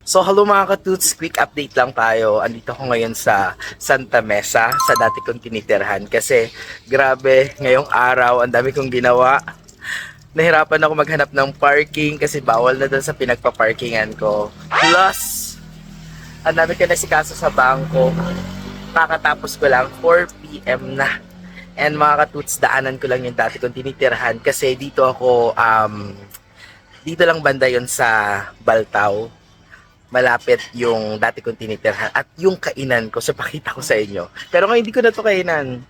So hello mga katuts, quick update lang tayo. Andito ako ngayon sa Santa Mesa, sa dati kong tinitirhan. Kasi grabe, ngayong araw, ang dami kong ginawa. Nahirapan ako maghanap ng parking kasi bawal na doon sa pinagpa-parkingan ko. Plus, ang dami ko nasikaso sa bangko. Kakatapos ko lang, 4 PM na. And mga katuts, daanan ko lang yung dati kong tinitirhan kasi dito ako, dito lang banda yon sa Baltao. Malapit yung dati kong tinitirhan at yung kainan ko. So, pakita ko sa inyo. Pero ngayon, hindi ko na to kainan.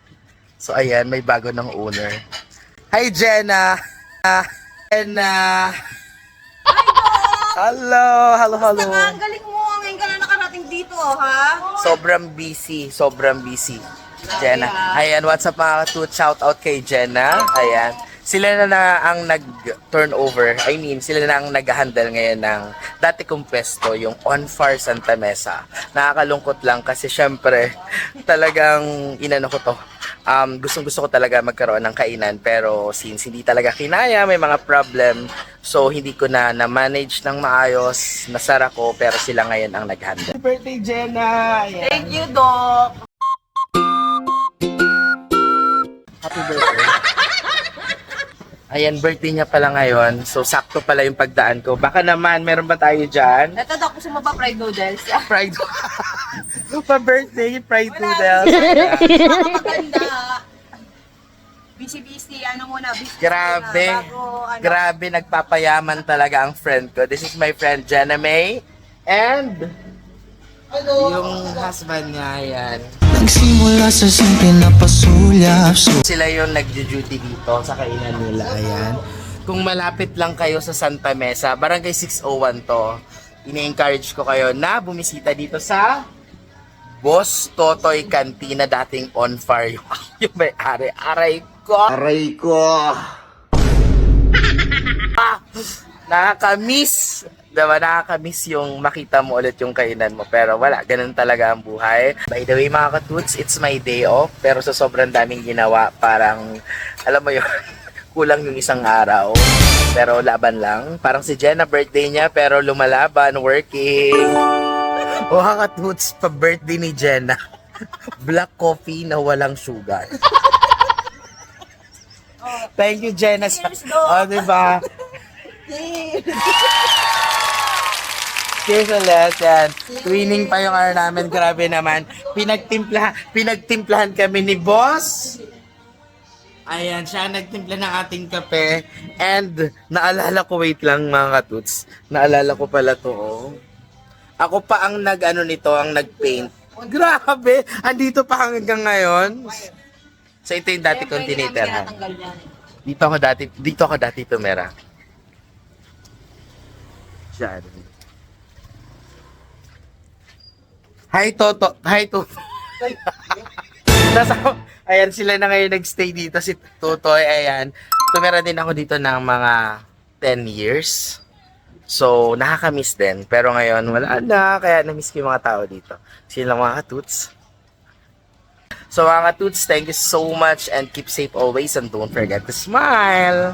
So, ayan, may bago ng owner. Hi, Jenna! Jenna! Hello! Hello, hello! Ang galing mo. Ngayon ka na nakarating dito, ha? Sobrang busy. Sobrang busy. Jenna. Ayan, what's up mga katuts? Shout out kay Jenna. Ayan. Sila na ang nag-turnover. I mean, sila na ang nag-handle ngayon ng dati kong pwesto, yung On Far Santa Mesa. Nakakalungkot lang kasi syempre, talagang inano ko to. Gustong-gusto ko talaga magkaroon ng kainan pero since hindi talaga kinaya, may mga problem. So, hindi ko na na-manage ng maayos. Nasara ko pero sila ngayon ang nag-handle. Happy birthday, Jenna! Ayan. Thank you, Doc. Happy birthday. Ayan, birthday niya pala ngayon. So, sakto pala yung pagdaan ko. Baka naman, meron ba tayo dyan? Ito, Doc, gusto mo ba fried noodles? Fried pa-birthday, fried noodles. Maganda. Busy-busy. Ano muna? Busy Grabe. muna, bago, ano. Grabe, nagpapayaman talaga ang friend ko. This is my friend, Jenna May. And, yung husband niya, ayan. Nagsimula sa simple na pasulyap. Sila yung nagjo-duty dito sa kainan nila, ayan. Kung malapit lang kayo sa Santa Mesa, Barangay 601 to, ini-encourage ko kayo na bumisita dito sa Boss Totoy Cantina, dating On Far yung may-ari. Aray ko! Aray ko! Nakakamiss! Diba, nakakamiss yung makita mo ulit yung kainan mo. Pero wala, ganun talaga ang buhay. By the way, mga katuts, it's my day off. Pero sa sobrang daming ginawa, parang, alam mo yun, kulang yung isang araw. Pero laban lang. Parang si Jenna, birthday niya, pero lumalaban, working. O mga katuts, pa-birthday ni Jenna. Black coffee na walang sugar. Thank you, Jenna. Cheers, Doc. O, diba? Cheers ulit, yan. Twinning pa yung ano namin, grabe naman. Pinagtimplahan kami ni Boss. Ayan, siya nagtimpla ng ating kape. And, naalala ko, wait lang mga katuts. Naalala ko pala to, oh. Ako pa ang nag-ano nito, ang nag-paint. Grabe! Andito pa hanggang ngayon. So, ito yung dati kong tinitirahan. Dito ako dati tumira. Diyan. Hi, Toto. Hi, Toto. Ayan, sila na ngayon nagstay dito. Si Totoy, ayan. Tumira din ako dito ng mga 10 years. So, nakakamiss din. Pero ngayon, wala na. Kaya namiss ko yung mga tao dito. Sila lang mga katuts. So, mga katuts, thank you so much and keep safe always and don't forget to smile.